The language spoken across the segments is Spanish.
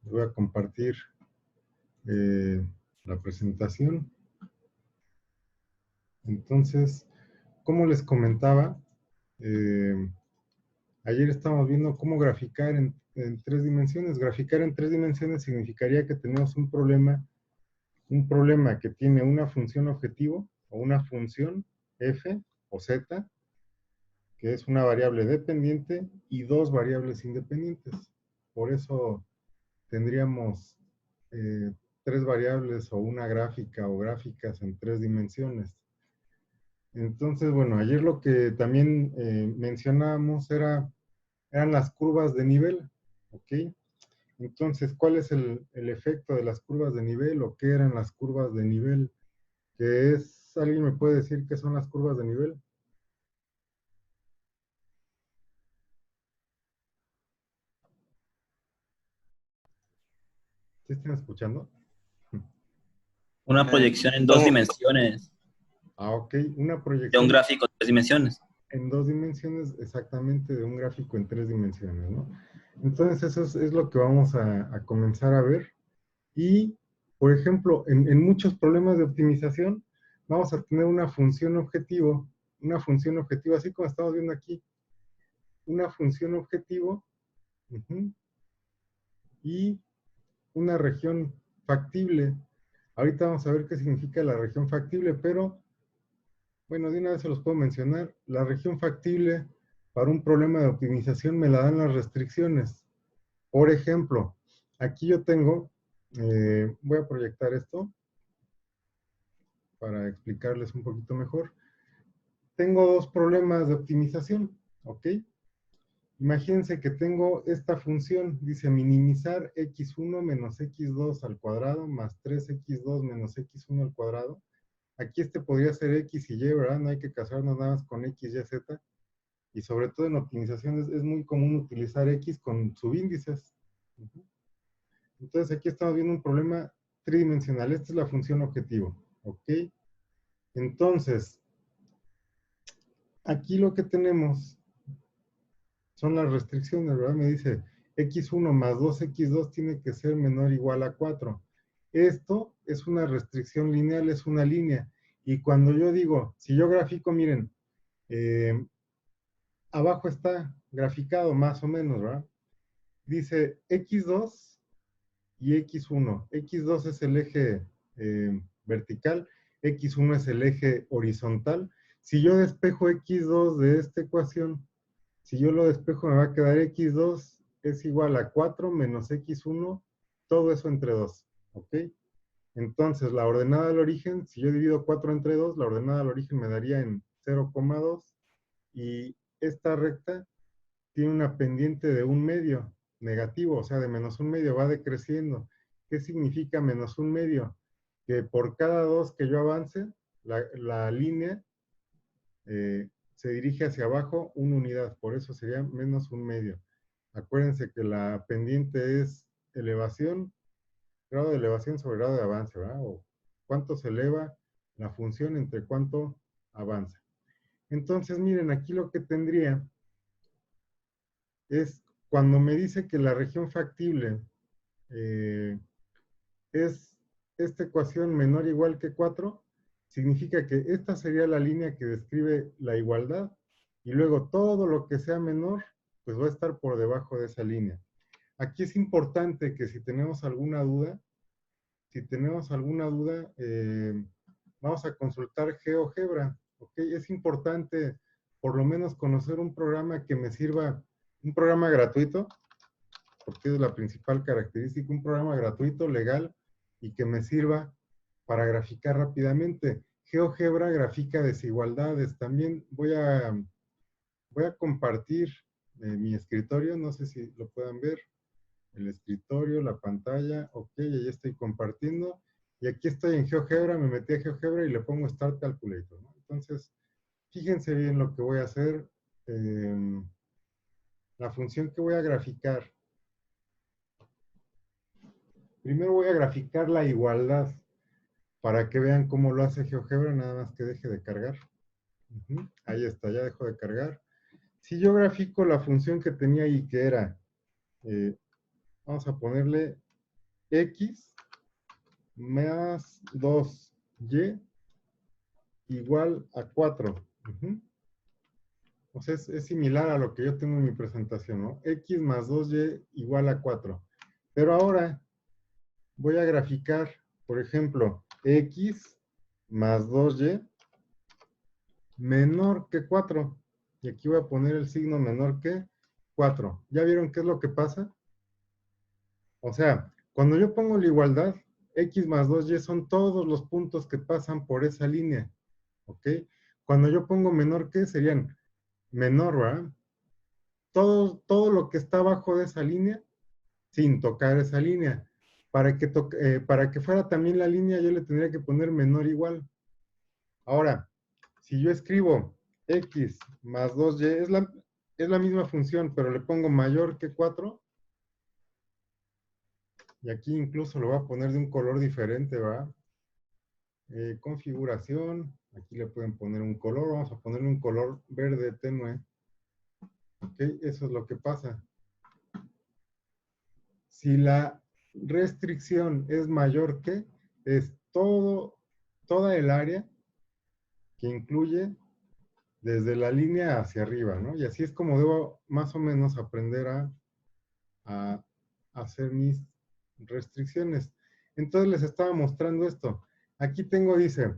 Voy a compartir la presentación. Entonces, como les comentaba, ayer estábamos viendo cómo graficar en 3 dimensiones. Graficar en 3 dimensiones significaría que tenemos un problema que tiene una función objetivo o una función f o z, que es una variable dependiente y dos variables independientes. Por eso tendríamos 3 variables o una gráfica o gráficas en 3 dimensiones. Entonces, bueno, ayer lo que también mencionábamos eran las curvas de nivel, ¿ok? Entonces, ¿cuál es el efecto de las curvas de nivel o qué eran las curvas de nivel? ¿Alguien me puede decir qué son las curvas de nivel? ¿Sí están escuchando? Una proyección en 2 dimensiones Ah, ok, una de un proyección gráfico de 3 dimensiones. en 2 dimensiones, exactamente, de un gráfico en 3 dimensiones, ¿no? Entonces, eso es lo que vamos a comenzar a ver. Y, por ejemplo, en muchos problemas de optimización, vamos a tener una función objetivo, así como estamos viendo aquí, una función objetivo, y una región factible. Ahorita vamos a ver qué significa la región factible, pero, bueno, de una vez se los puedo mencionar. La región factible para un problema de optimización me la dan las restricciones. Por ejemplo, aquí yo tengo, voy a proyectar esto para explicarles un poquito mejor. Tengo dos problemas de optimización, ¿ok? Imagínense que tengo esta función, dice minimizar x1 menos x2 al cuadrado más 3x2 menos x1 al cuadrado. Aquí podría ser x y y, ¿verdad? No hay que casarnos nada más con x, y, z. Y sobre todo en optimización es muy común utilizar x con subíndices. Entonces aquí estamos viendo un problema tridimensional. Esta es la función objetivo, ¿ok? Entonces, aquí lo que tenemos son las restricciones, ¿verdad? Me dice x1 más 2x2 tiene que ser menor o igual a 4. Esto es una restricción lineal, es una línea. Y cuando yo digo, si yo grafico, miren, abajo está graficado más o menos, ¿verdad? Dice x2 y x1. x2 es el eje vertical, x1 es el eje horizontal. Si yo despejo x2 de esta ecuación, si yo lo despejo me va a quedar x2 es igual a 4 menos x1, todo eso entre 2, ¿ok? Entonces, la ordenada del origen, si yo divido 4 entre 2, la ordenada del origen me daría en 0,2, y esta recta tiene una pendiente de 1/2 negativo, o sea, de -1/2, va decreciendo. ¿Qué significa -1/2? Que por cada 2 que yo avance, la línea se dirige hacia abajo una unidad, por eso sería -1/2. Acuérdense que la pendiente es elevación, grado de elevación sobre grado de avance, ¿verdad? O cuánto se eleva la función entre cuánto avanza. Entonces, miren, aquí lo que tendría es cuando me dice que la región factible es esta ecuación menor o igual que 4, significa que esta sería la línea que describe la igualdad, y luego todo lo que sea menor, pues va a estar por debajo de esa línea. Aquí es importante que si tenemos alguna duda, vamos a consultar GeoGebra, ¿ok? Es importante por lo menos conocer un programa que me sirva, un programa gratuito, porque es la principal característica, un programa gratuito, legal, y que me sirva para graficar rápidamente. GeoGebra grafica desigualdades. También voy a compartir mi escritorio, no sé si lo puedan ver, el escritorio, la pantalla, ok, ahí estoy compartiendo, y aquí estoy en GeoGebra, me metí a GeoGebra y le pongo Start Calculator, ¿no? Entonces, fíjense bien lo que voy a hacer. La función que voy a graficar, primero voy a graficar la igualdad para que vean cómo lo hace GeoGebra, nada más que deje de cargar. Ahí está, ya dejó de cargar. Si yo grafico la función que tenía ahí, que era, vamos a ponerle X más 2Y igual a 4. O sea, es similar a lo que yo tengo en mi presentación, ¿no? X más 2Y igual a 4. Pero ahora voy a graficar, por ejemplo, X más 2Y menor que 4. Y aquí voy a poner el signo menor que 4. ¿Ya vieron qué es lo que pasa? O sea, cuando yo pongo la igualdad, X más 2Y son todos los puntos que pasan por esa línea. ¿Ok? Cuando yo pongo menor que, serían menor, ¿verdad? Todo lo que está abajo de esa línea, sin tocar esa línea. Para que fuera también la línea, yo le tendría que poner menor igual. Ahora, si yo escribo X más 2Y, es la misma función, pero le pongo mayor que 4, y aquí incluso lo voy a poner de un color diferente, ¿verdad? Configuración, aquí le pueden poner un color, vamos a ponerle un color verde tenue. Ok, eso es lo que pasa. Si la restricción es mayor que, es toda el área que incluye desde la línea hacia arriba, ¿no? Y así es como debo más o menos aprender a hacer mis restricciones. Entonces les estaba mostrando esto. Aquí tengo, dice,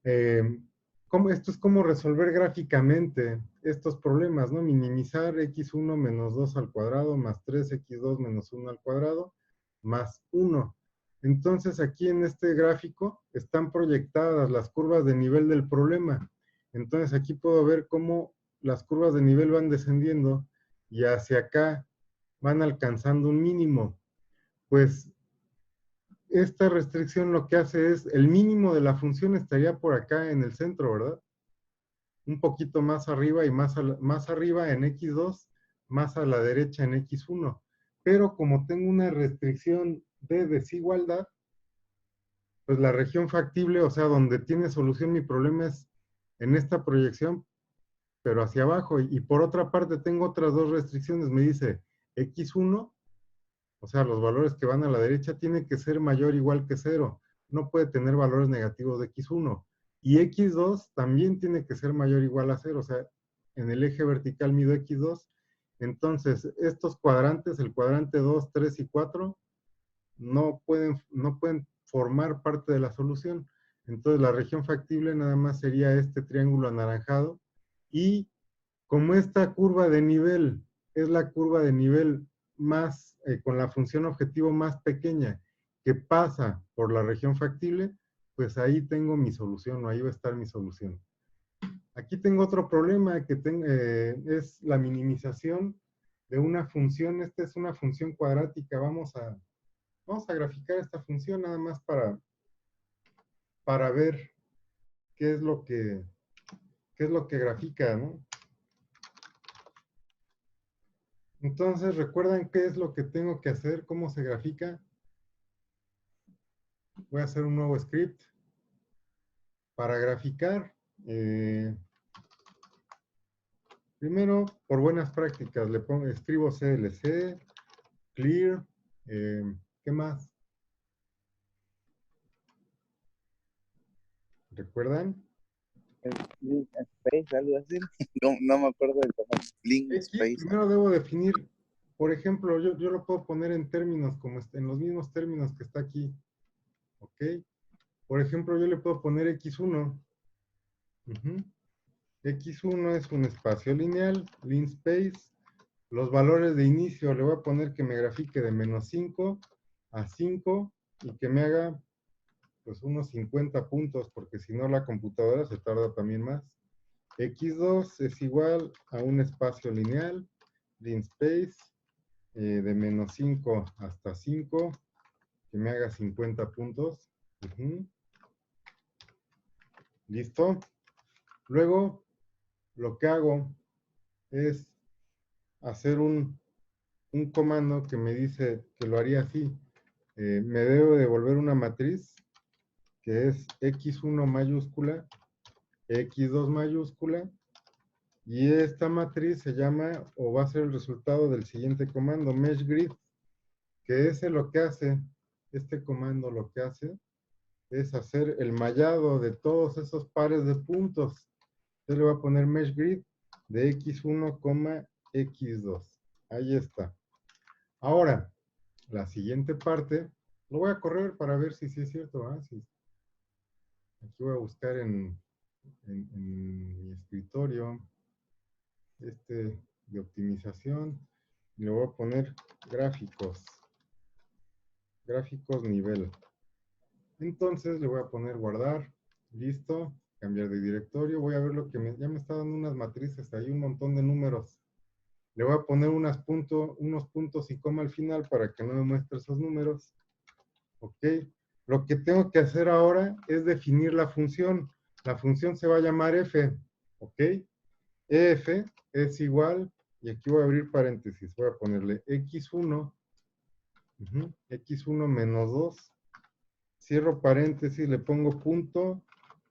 esto es como resolver gráficamente estos problemas, ¿no? Minimizar x1 menos 2 al cuadrado más 3x2 menos 1 al cuadrado más 1. Entonces aquí en este gráfico están proyectadas las curvas de nivel del problema. Entonces aquí puedo ver cómo las curvas de nivel van descendiendo y hacia acá van alcanzando un mínimo. Pues esta restricción lo que hace es, el mínimo de la función estaría por acá en el centro, ¿verdad? Un poquito más arriba y más arriba en x2, más a la derecha en x1. Pero como tengo una restricción de desigualdad, pues la región factible, o sea, donde tiene solución mi problema es en esta proyección, pero hacia abajo. Y por otra parte tengo otras dos restricciones. Me dice x1, o sea, los valores que van a la derecha tienen que ser mayor o igual que 0. No puede tener valores negativos de x1. Y x2 también tiene que ser mayor o igual a 0. O sea, en el eje vertical mido x2. Entonces, estos cuadrantes, el cuadrante 2, 3 y 4, no pueden formar parte de la solución. Entonces, la región factible nada más sería este triángulo anaranjado. Y como esta curva de nivel es la curva de nivel más, con la función objetivo más pequeña que pasa por la región factible, pues ahí tengo mi solución, o ahí va a estar mi solución. Aquí tengo otro problema que es la minimización de una función. Esta es una función cuadrática. Vamos a graficar esta función nada más para ver qué es lo que grafica, ¿no? Entonces, ¿recuerdan qué es lo que tengo que hacer? ¿Cómo se grafica? Voy a hacer un nuevo script. Para graficar, primero, por buenas prácticas, escribo CLC, clear, ¿qué más? ¿Recuerdan? Link Space, algo así. No me acuerdo del tamaño. Link Aquí Space. primero debo definir, por ejemplo, yo lo puedo poner en términos, como en los mismos términos que está aquí. ¿Ok? Por ejemplo, yo le puedo poner x1. X1 es un espacio lineal, linspace. Los valores de inicio le voy a poner que me grafique de menos 5 a 5 y que me haga pues unos 50 puntos, porque si no la computadora se tarda también más. X2 es igual a un espacio lineal, linspace, de menos 5 hasta 5, que me haga 50 puntos. ¿Listo? Luego, lo que hago es hacer un comando que me dice que lo haría así. Me debo devolver una matriz que es x1 mayúscula, x2 mayúscula, y esta matriz se llama, o va a ser el resultado del siguiente comando, meshgrid, que ese lo que hace este comando lo que hace es hacer el mallado de todos esos pares de puntos. Entonces le voy a poner mesh grid de x1, x2. Ahí está. Ahora, la siguiente parte, lo voy a correr para ver si sí es cierto. Sí. Aquí voy a buscar en mi escritorio de optimización. Y le voy a poner gráficos. Gráficos nivel. Entonces le voy a poner guardar. Listo. Cambiar de directorio. Voy a ver lo que ya me está dando unas matrices. Hay un montón de números. Le voy a poner unos puntos y coma al final para que no me muestre esos números. Ok. Lo que tengo que hacer ahora es definir la función. La función se va a llamar f. Ok. ef es igual, y aquí voy a abrir paréntesis. Voy a ponerle x1. X1 menos 2. Cierro paréntesis, le pongo punto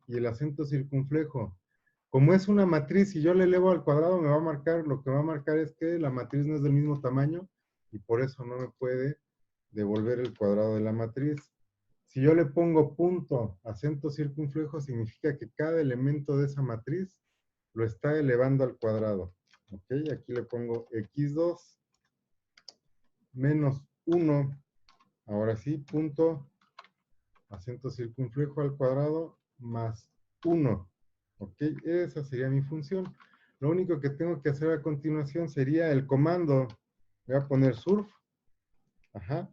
y el acento circunflejo. Como es una matriz y yo le elevo al cuadrado, me va a marcar, lo que va a marcar es que la matriz no es del mismo tamaño y por eso no me puede devolver el cuadrado de la matriz. Si yo le pongo punto, acento circunflejo, significa que cada elemento de esa matriz lo está elevando al cuadrado. Ok, aquí le pongo x2 menos 1. Ahora sí, punto, acento circunflejo al cuadrado más 1. Ok, esa sería mi función. Lo único que tengo que hacer a continuación sería el comando. Voy a poner surf. Ajá.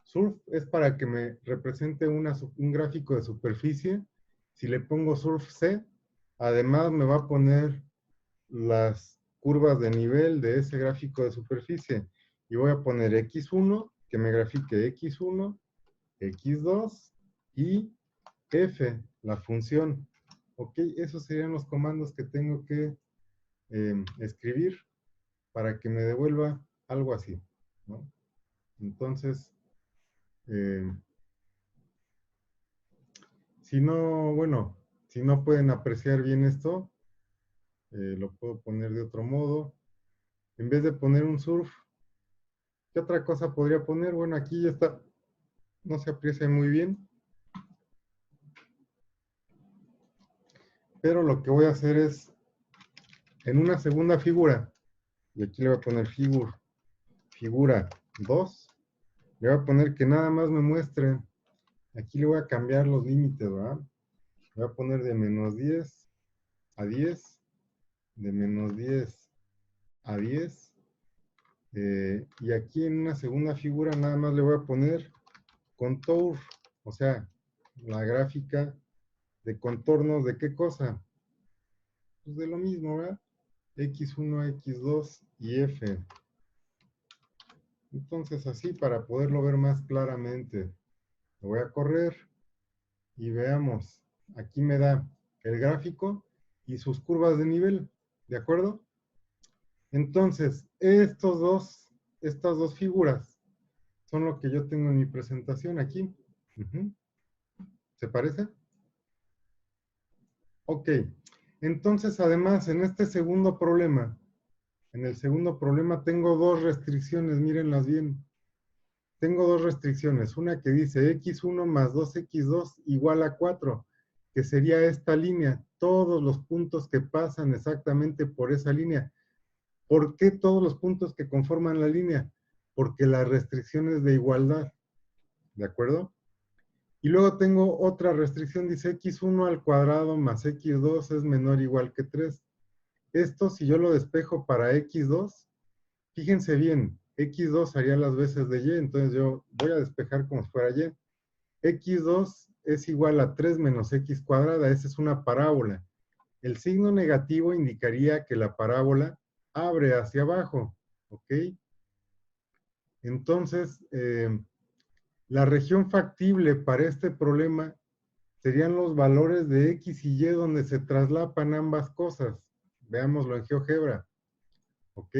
Surf es para que me represente un gráfico de superficie. Si le pongo surf C, además me va a poner las curvas de nivel de ese gráfico de superficie. Y voy a poner x1, que me grafique x1, x2 y f, la función. Ok, esos serían los comandos que tengo que escribir para que me devuelva algo así, ¿no? Entonces, si no, bueno, si no pueden apreciar bien esto, lo puedo poner de otro modo. En vez de poner un surf, ¿qué otra cosa podría poner? Bueno, aquí ya está, no se aprecia muy bien. Pero lo que voy a hacer es, en una segunda figura, y aquí le voy a poner figura 2, le voy a poner que nada más me muestre, aquí le voy a cambiar los límites, ¿verdad? Le voy a poner de menos 10 a 10, de menos 10 a 10, y aquí en una segunda figura nada más le voy a poner contour, o sea, la gráfica de contornos de qué cosa. Pues de lo mismo, ¿verdad? X1, X2 y F. Entonces así para poderlo ver más claramente, lo voy a correr y veamos. Aquí me da el gráfico y sus curvas de nivel, ¿de acuerdo? Entonces, estas dos figuras son lo que yo tengo en mi presentación aquí. ¿Se parece? Ok. Entonces, además, en este segundo problema, tengo dos restricciones, mírenlas bien. Tengo dos restricciones. Una que dice x1 más 2x2 igual a 4, que sería esta línea. Todos los puntos que pasan exactamente por esa línea. ¿Por qué todos los puntos que conforman la línea? Porque la restricción es de igualdad. ¿De acuerdo? Y luego tengo otra restricción, dice x1 al cuadrado más x2 es menor o igual que 3. Esto, si yo lo despejo para x2, fíjense bien, x2 haría las veces de y, entonces yo voy a despejar como si fuera y. x2 es igual a 3 menos x cuadrada, esa es una parábola. El signo negativo indicaría que la parábola abre hacia abajo, ¿ok? Entonces, la región factible para este problema serían los valores de x y y donde se traslapan ambas cosas. Veámoslo en GeoGebra, ¿ok?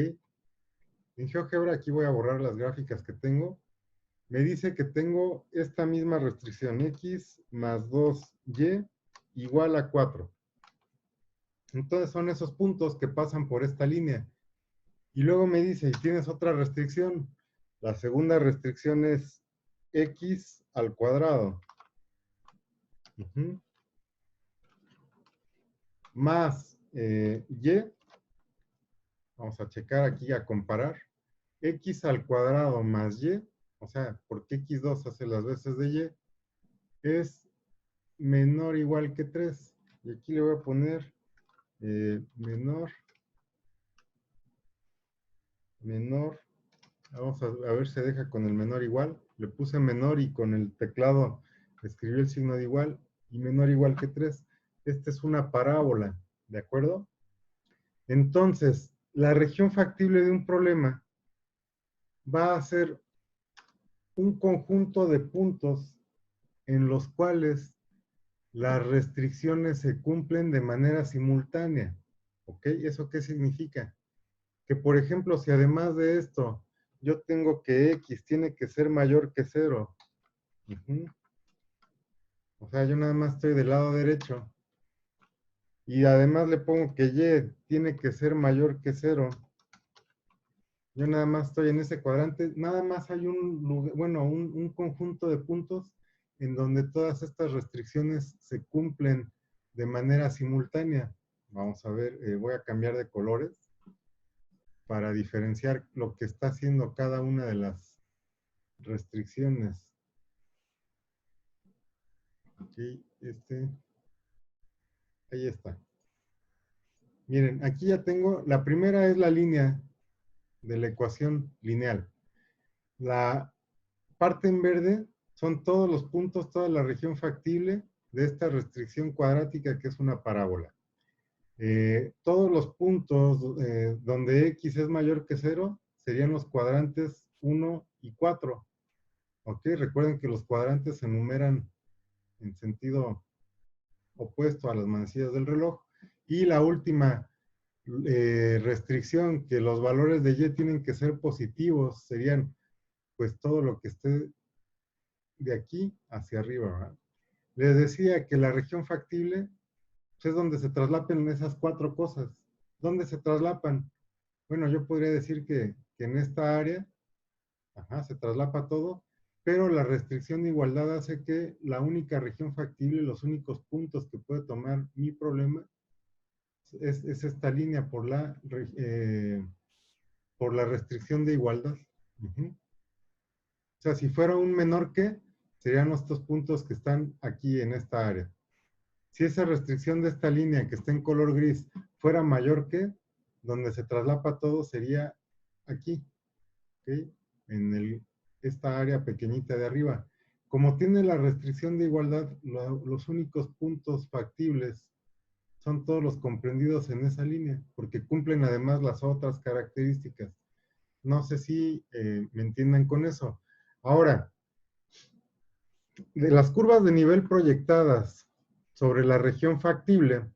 En GeoGebra aquí voy a borrar las gráficas que tengo. Me dice que tengo esta misma restricción, x más 2y igual a 4. Entonces son esos puntos que pasan por esta línea. Y luego me dice, y tienes otra restricción. La segunda restricción es x al cuadrado. Ujú. Más y, vamos a checar aquí, a comparar, x al cuadrado más y, o sea, porque x2 hace las veces de y, es menor o igual que 3. Y aquí le voy a poner menor, vamos a ver si se deja con el menor igual. Le puse menor y con el teclado escribí el signo de igual, y menor o igual que 3. Esta es una parábola, ¿de acuerdo? Entonces, la región factible de un problema va a ser un conjunto de puntos en los cuales las restricciones se cumplen de manera simultánea. ¿Ok? ¿Eso qué significa? Que, por ejemplo, si además de esto yo tengo que x tiene que ser mayor que 0, o sea, yo nada más estoy del lado derecho, y además le pongo que y tiene que ser mayor que 0, yo nada más estoy en ese cuadrante, nada más hay un lugar, bueno, un conjunto de puntos en donde todas estas restricciones se cumplen de manera simultánea. Vamos a ver, voy a cambiar de colores para diferenciar lo que está haciendo cada una de las restricciones. Aquí, ahí está. Miren, aquí ya tengo, la primera es la línea de la ecuación lineal. La parte en verde son todos los puntos, toda la región factible de esta restricción cuadrática que es una parábola. Todos los puntos donde x es mayor que 0 serían los cuadrantes 1 y 4. ¿Ok? Recuerden que los cuadrantes se enumeran en sentido opuesto a las manecillas del reloj. Y la última restricción, que los valores de y tienen que ser positivos, serían pues todo lo que esté de aquí hacia arriba, ¿verdad? Les decía que la región factible pues, es donde se traslapan esas cuatro cosas. ¿Dónde se traslapan? Bueno, yo podría decir que en esta área, se traslapa todo, pero la restricción de igualdad hace que la única región factible, los únicos puntos que puede tomar mi problema, es esta línea por la restricción de igualdad. O sea, si fuera un menor que, serían estos puntos que están aquí en esta área. Si esa restricción de esta línea que está en color gris fuera mayor que, donde se traslapa todo sería aquí, ¿ok? En esta área pequeñita de arriba. Como tiene la restricción de igualdad, los únicos puntos factibles son todos los comprendidos en esa línea, porque cumplen además las otras características. No sé si me entiendan con eso. Ahora, de las curvas de nivel proyectadas sobre la región factible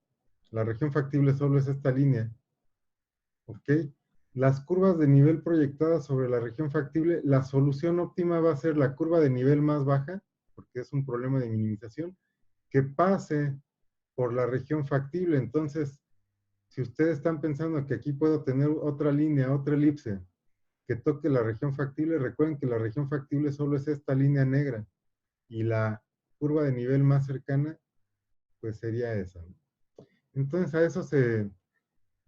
solo es esta línea, ¿ok? Las curvas de nivel proyectadas sobre la región factible, la solución óptima va a ser la curva de nivel más baja, porque es un problema de minimización, que pase por la región factible. Entonces, si ustedes están pensando que aquí puedo tener otra línea, otra elipse, que toque la región factible, recuerden que la región factible solo es esta línea negra, y la curva de nivel más cercana, pues sería esa. Entonces, a eso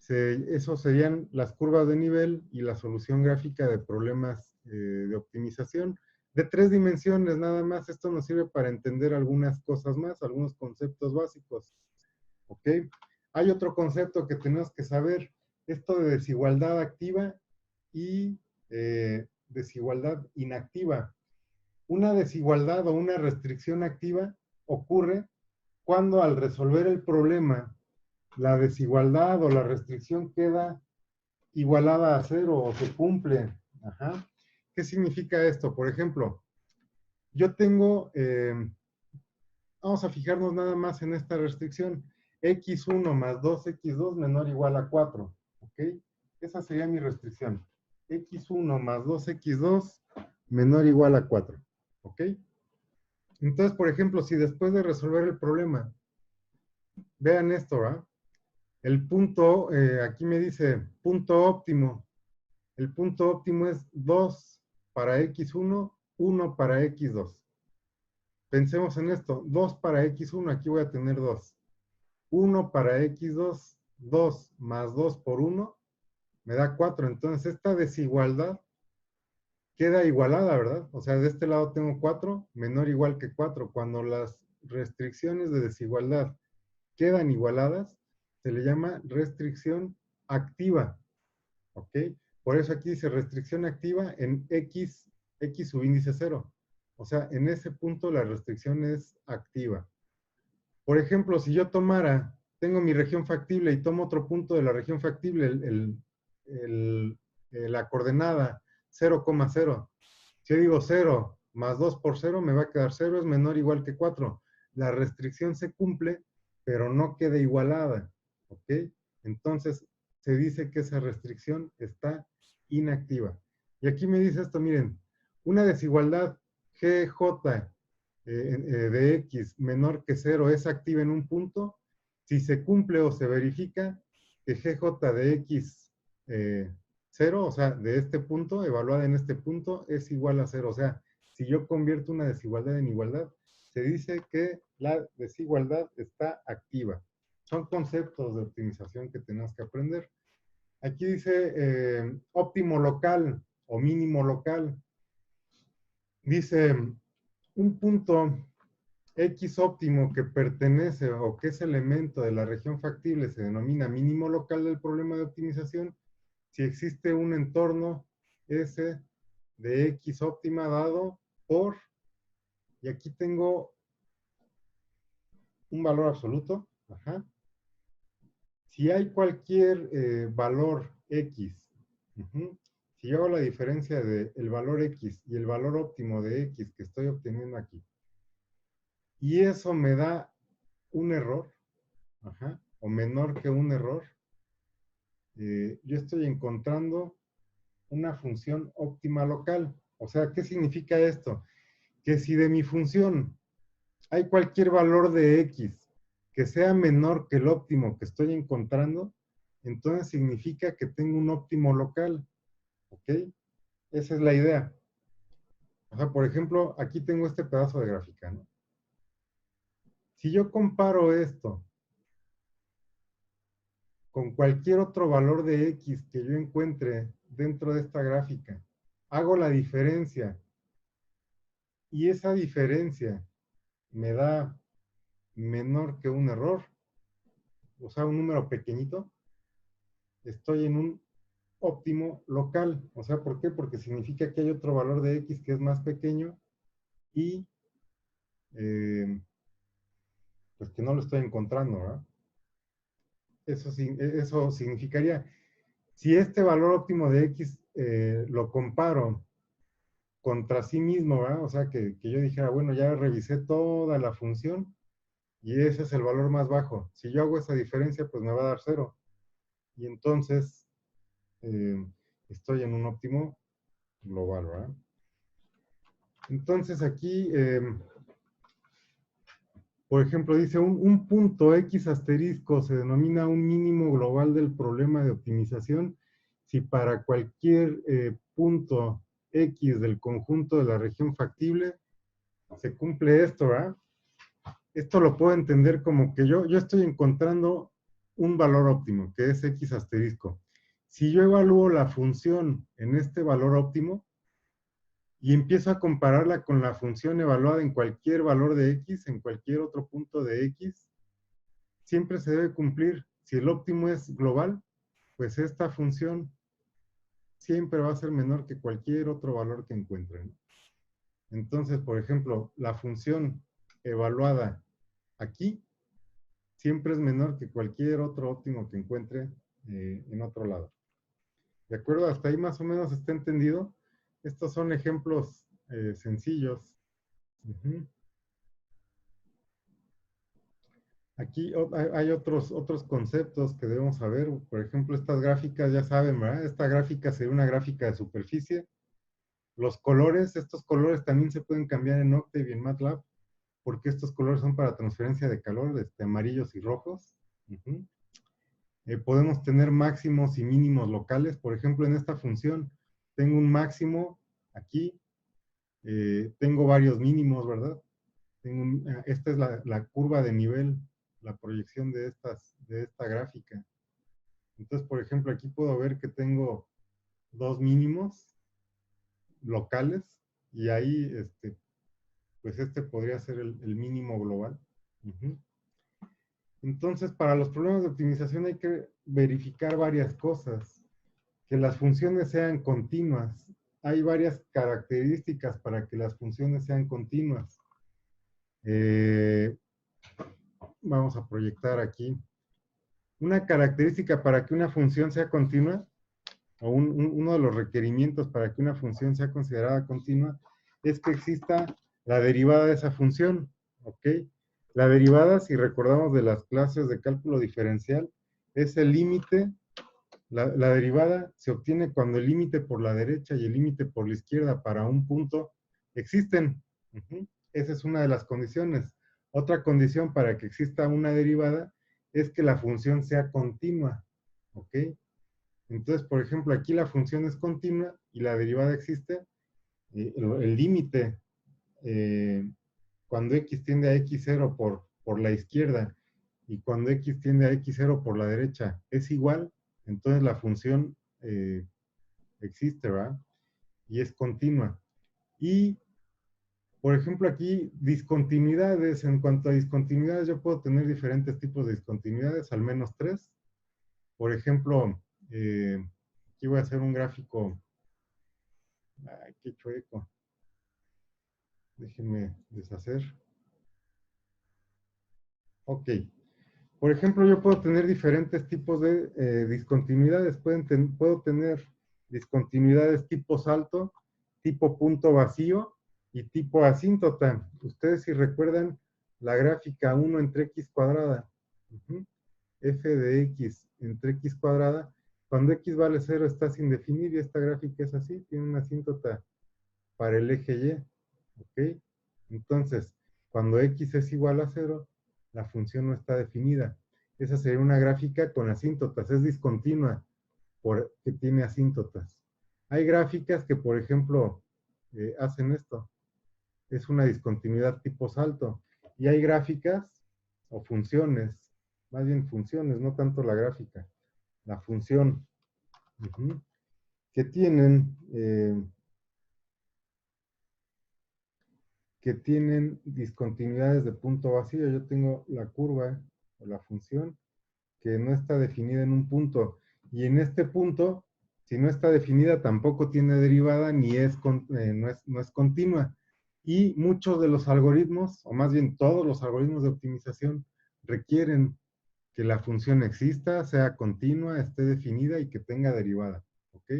eso serían las curvas de nivel y la solución gráfica de problemas de optimización de 3 dimensiones nada más. Esto nos sirve para entender algunas cosas más, algunos conceptos básicos. ¿Ok? Hay otro concepto que tenemos que saber, esto de desigualdad activa y desigualdad inactiva. Una desigualdad o una restricción activa ocurre cuando al resolver el problema la desigualdad o la restricción queda igualada a 0 o se cumple. ¿Qué significa esto? Por ejemplo, yo tengo, vamos a fijarnos nada más en esta restricción, x1 más 2x2 menor o igual a 4. ¿Ok? Esa sería mi restricción. x1 más 2x2 menor o igual a 4. ¿Ok? Entonces, por ejemplo, si después de resolver el problema, vean esto, ¿verdad? El punto, aquí me dice punto óptimo. El punto óptimo es 2 para x1 1 para x2. Pensemos en esto, 2 para x1, aquí voy a tener 2. 1 para x2, 2 más 2 por 1, me da 4. Entonces esta desigualdad queda igualada, ¿verdad? O sea, de este lado tengo 4, menor o igual que 4. Cuando las restricciones de desigualdad quedan igualadas, se le llama restricción activa, ¿ok? Por eso aquí dice restricción activa en x subíndice 0. O sea, en ese punto la restricción es activa. Por ejemplo, si yo tengo mi región factible y tomo otro punto de la región factible, la coordenada 0,0. Si yo digo 0 más 2 por 0, me va a quedar 0, es menor o igual que 4. La restricción se cumple, pero no queda igualada, ¿ok? Entonces, se dice que esa restricción está inactiva. Y aquí me dice esto, miren, una desigualdad GJ de X menor que 0 es activa en un punto, si se cumple o se verifica que GJ de X 0, o sea, de este punto, evaluada en este punto, es igual a 0. O sea, si yo convierto una desigualdad en igualdad, se dice que la desigualdad está activa. Son conceptos de optimización que tenemos que aprender. Aquí dice óptimo local o mínimo local. Dice un punto X óptimo que pertenece o que es elemento de la región factible se denomina mínimo local del problema de optimización si existe un entorno S de X óptima dado por, y aquí tengo un valor absoluto, ajá. Si hay cualquier valor X, si yo hago la diferencia del valor X y el valor óptimo de X que estoy obteniendo aquí, y eso me da un error, ajá, o menor que un error, yo estoy encontrando una función óptima local. O sea, ¿qué significa esto? Que si de mi función hay cualquier valor de X que sea menor que el óptimo que estoy encontrando, entonces significa que tengo un óptimo local. ¿Ok? Esa es la idea. O sea, por ejemplo, aquí tengo este pedazo de gráfica, ¿no? Si yo comparo esto con cualquier otro valor de X que yo encuentre dentro de esta gráfica, hago la diferencia y esa diferencia me da menor que un error, o sea, un número pequeñito, estoy en un óptimo local. O sea, ¿por qué? Porque significa que hay otro valor de X que es más pequeño y pues que no lo estoy encontrando, ¿verdad? Eso significaría, si este valor óptimo de X lo comparo contra sí mismo, ¿verdad? O sea, que yo dijera, bueno, ya revisé toda la función y ese es el valor más bajo. Si yo hago esa diferencia, pues me va a dar 0. Y entonces estoy en un óptimo global, ¿verdad? Entonces aquí, por ejemplo, dice un punto X asterisco se denomina un mínimo global del problema de optimización si para cualquier punto X del conjunto de la región factible se cumple esto, ¿verdad? Esto lo puedo entender como que yo estoy encontrando un valor óptimo, que es X asterisco. Si yo evalúo la función en este valor óptimo, y empiezo a compararla con la función evaluada en cualquier valor de X, en cualquier otro punto de X, siempre se debe cumplir. Si el óptimo es global, pues esta función siempre va a ser menor que cualquier otro valor que encuentren. Entonces, por ejemplo, la función evaluada aquí siempre es menor que cualquier otro óptimo que encuentre en otro lado. ¿De acuerdo? Hasta ahí más o menos está entendido. Estos son ejemplos sencillos. Aquí hay otros conceptos que debemos saber. Por ejemplo, estas gráficas, ya saben, ¿verdad? Esta gráfica sería una gráfica de superficie. Los colores, estos colores también se pueden cambiar en Octave y en MATLAB, porque estos colores son para transferencia de calor, amarillos y rojos. Podemos tener máximos y mínimos locales. Por ejemplo, en esta función tengo un máximo aquí tengo varios mínimos, ¿verdad? Esta es la curva de nivel, la proyección de esta gráfica. Entonces, por ejemplo, aquí puedo ver que tengo dos mínimos locales y ahí, pues podría ser el mínimo global. Uh-huh. Entonces, para los problemas de optimización hay que verificar varias cosas. Que las funciones sean continuas. Hay varias características para que las funciones sean continuas. Vamos a proyectar aquí. Una característica para que una función sea continua, o uno de los requerimientos para que una función sea considerada continua, es que exista la derivada de esa función, ¿ok? La derivada, si recordamos de las clases de cálculo diferencial, es el límite. La derivada se obtiene cuando el límite por la derecha y el límite por la izquierda para un punto existen. Uh-huh. Esa es una de las condiciones. Otra condición para que exista una derivada es que la función sea continua. ¿Ok? Entonces, por ejemplo, aquí la función es continua y la derivada existe. El límite, cuando x tiende a x0 por la izquierda y cuando x tiende a x0 por la derecha es igual, entonces la función existe, ¿verdad? Y es continua. Y, por ejemplo, aquí, discontinuidades. En cuanto a discontinuidades, yo puedo tener diferentes tipos de discontinuidades, al menos tres. Por ejemplo, aquí voy a hacer un gráfico. Ay, qué chueco. Déjenme deshacer. Ok. Por ejemplo, yo puedo tener diferentes tipos de discontinuidades. Puedo tener discontinuidades tipo salto, tipo punto vacío y tipo asíntota. Ustedes si recuerdan la gráfica 1 entre x cuadrada, f de x entre x cuadrada, cuando x vale 0 está sin definir y esta gráfica es así, tiene una asíntota para el eje y, ¿ok? Entonces, cuando x es igual a 0, la función no está definida. Esa sería una gráfica con asíntotas, es discontinua porque tiene asíntotas. Hay gráficas que, por ejemplo, hacen esto. Es una discontinuidad tipo salto. Y hay gráficas o funciones, más bien funciones, no tanto la gráfica, la función, que tienen discontinuidades de punto vacío. Yo tengo la curva o la función que no está definida en un punto. Y en este punto, si no está definida, tampoco tiene derivada ni no es continua. Y muchos de los algoritmos, o más bien todos los algoritmos de optimización, requieren que la función exista, sea continua, esté definida y que tenga derivada. ¿Ok?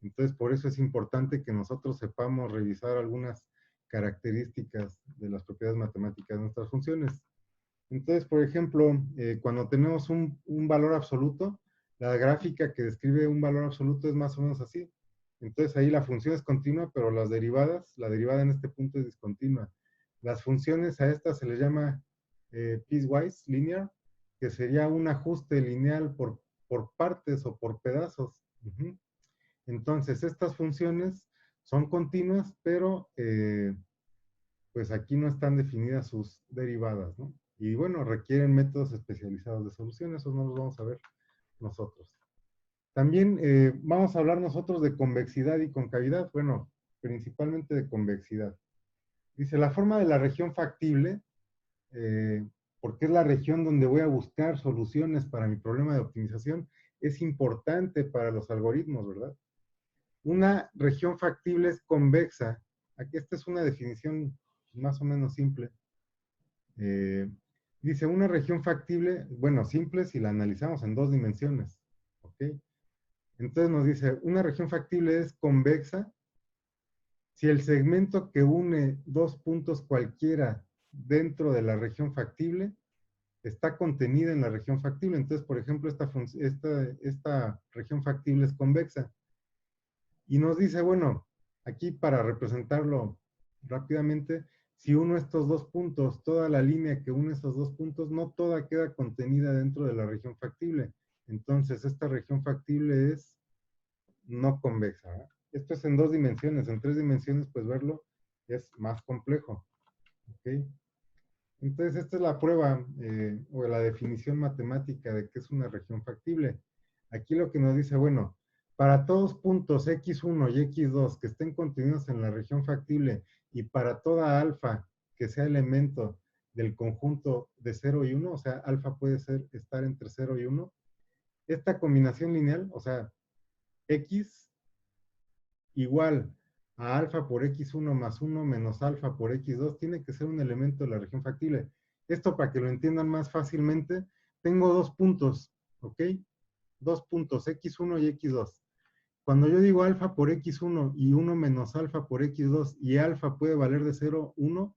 Entonces, por eso es importante que nosotros sepamos revisar algunas características de las propiedades matemáticas de nuestras funciones. Entonces, por ejemplo, cuando tenemos un valor absoluto, la gráfica que describe un valor absoluto es más o menos así. Entonces, ahí la función es continua, pero las derivadas, la derivada en este punto es discontinua. Las funciones a estas se les llama piecewise linear, que sería un ajuste lineal por partes o por pedazos. Entonces, estas funciones son continuas, pero pues aquí no están definidas sus derivadas, ¿no? Y bueno, requieren métodos especializados de solución, eso no los vamos a ver nosotros. También vamos a hablar nosotros de convexidad y concavidad, bueno, principalmente de convexidad. Dice, la forma de la región factible, porque es la región donde voy a buscar soluciones para mi problema de optimización, es importante para los algoritmos, ¿verdad? Una región factible es convexa. Aquí esta es una definición más o menos simple. Dice, una región factible, bueno, simple si la analizamos en dos dimensiones. ¿Ok? Entonces nos dice, una región factible es convexa si el segmento que une dos puntos cualquiera dentro de la región factible está contenida en la región factible. Entonces, por ejemplo, esta región factible es convexa. Y nos dice, bueno, aquí para representarlo rápidamente, si uno estos dos puntos, toda la línea que une esos dos puntos, no toda queda contenida dentro de la región factible. Entonces, esta región factible es no convexa, ¿verdad? Esto es en dos dimensiones. En tres dimensiones, pues verlo es más complejo. ¿Ok? Entonces, esta es la prueba o la definición matemática de qué es una región factible. Aquí lo que nos dice, bueno, para todos puntos x1 y x2 que estén contenidos en la región factible y para toda alfa que sea elemento del conjunto de 0 y 1, o sea, alfa puede estar entre 0 y 1, esta combinación lineal, o sea, x igual a alfa por x1 más 1 menos alfa por x2 tiene que ser un elemento de la región factible. Esto para que lo entiendan más fácilmente, tengo dos puntos, ¿ok? Dos puntos, x1 y x2. Cuando yo digo alfa por x1 y 1 menos alfa por x2 y alfa puede valer de 0, 1,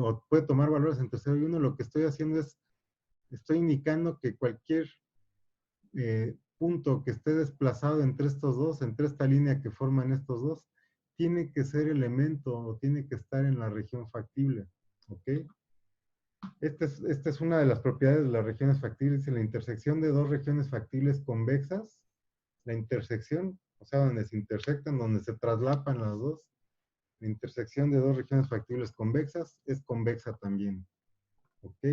o puede tomar valores entre 0 y 1, lo que estoy haciendo es, estoy indicando que cualquier punto que esté desplazado entre estos dos, entre esta línea que forman estos dos, tiene que ser elemento o tiene que estar en la región factible. ¿Ok? Esta es una de las propiedades de las regiones factibles, dice la intersección de dos regiones factibles convexas, la intersección, o sea, donde se intersectan, donde se traslapan las dos, la intersección de dos regiones factibles convexas es convexa también. ¿Ok?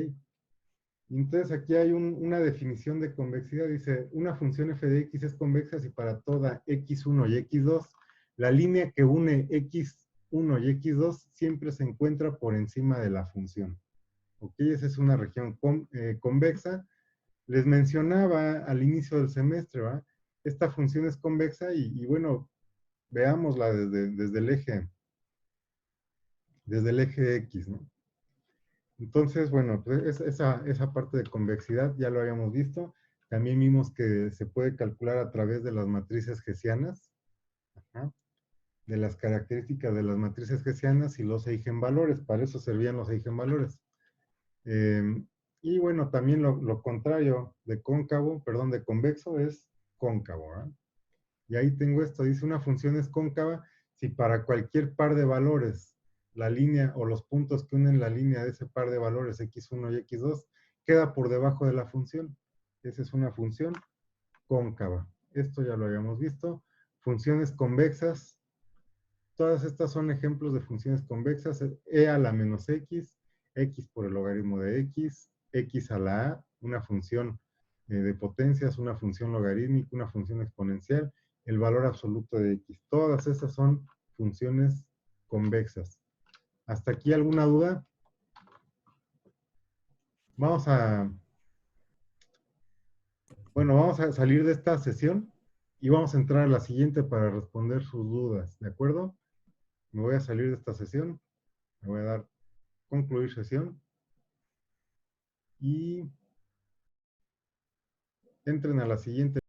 Entonces aquí hay una definición de convexidad, dice, una función f de x es convexa si para toda x1 y x2, la línea que une x1 y x2 siempre se encuentra por encima de la función. ¿Ok? Esa es una región convexa. Les mencionaba al inicio del semestre, ¿va? Esta función es convexa y bueno, veámosla desde el eje X, ¿no? Entonces, bueno, pues esa parte de convexidad ya lo habíamos visto. También vimos que se puede calcular a través de las matrices hessianas, ajá, de las características de las matrices hessianas y los eigenvalores. Para eso servían los eigenvalores. Y bueno, también lo contrario de cóncavo, perdón, de convexo es cóncavo, ¿verdad? Y ahí tengo esto, dice una función es cóncava si para cualquier par de valores la línea o los puntos que unen la línea de ese par de valores x1 y x2 queda por debajo de la función. Esa es una función cóncava. Esto ya lo habíamos visto. Funciones convexas. Todas estas son ejemplos de funciones convexas. E a la menos x por el logaritmo de x a la a, una función de potencias, una función logarítmica, una función exponencial, el valor absoluto de x. Todas estas son funciones convexas. ¿Hasta aquí alguna duda? Vamos a salir de esta sesión y vamos a entrar a la siguiente para responder sus dudas, ¿de acuerdo? Me voy a salir de esta sesión, me voy a dar concluir sesión y entren a la siguiente.